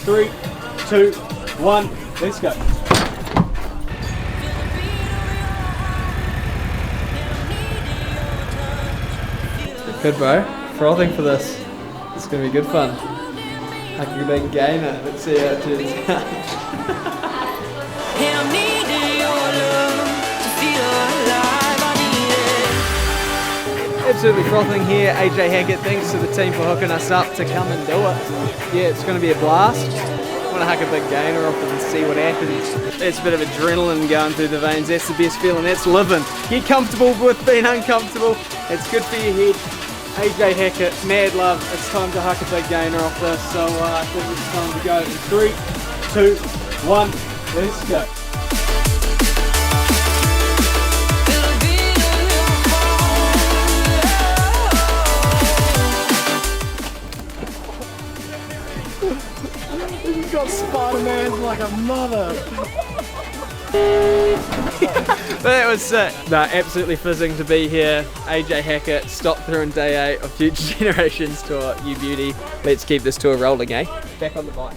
3, 2, 1, let's go. Good bro, frothing for this. It's gonna be good fun. Like a big gainer, let's see how it turns out. Absolutely frothing here. AJ Hackett, thanks to the team for hooking us up to come and do it. Yeah, it's gonna be a blast. I wanna huck a big gainer off and see what happens. That's a bit of adrenaline going through the veins. That's the best feeling, that's living. Get comfortable with being uncomfortable. It's good for your head. AJ Hackett, mad love. It's time to huck a big gainer off this, so I think it's time to go. 3, 2, 1, let's go. He's got Spider-Man like a mother. That was sick. No, absolutely fizzing to be here. AJ Hackett, stop through in day 8 of Future Generations Tour. You beauty. Let's keep this tour rolling, eh? Back on the bike.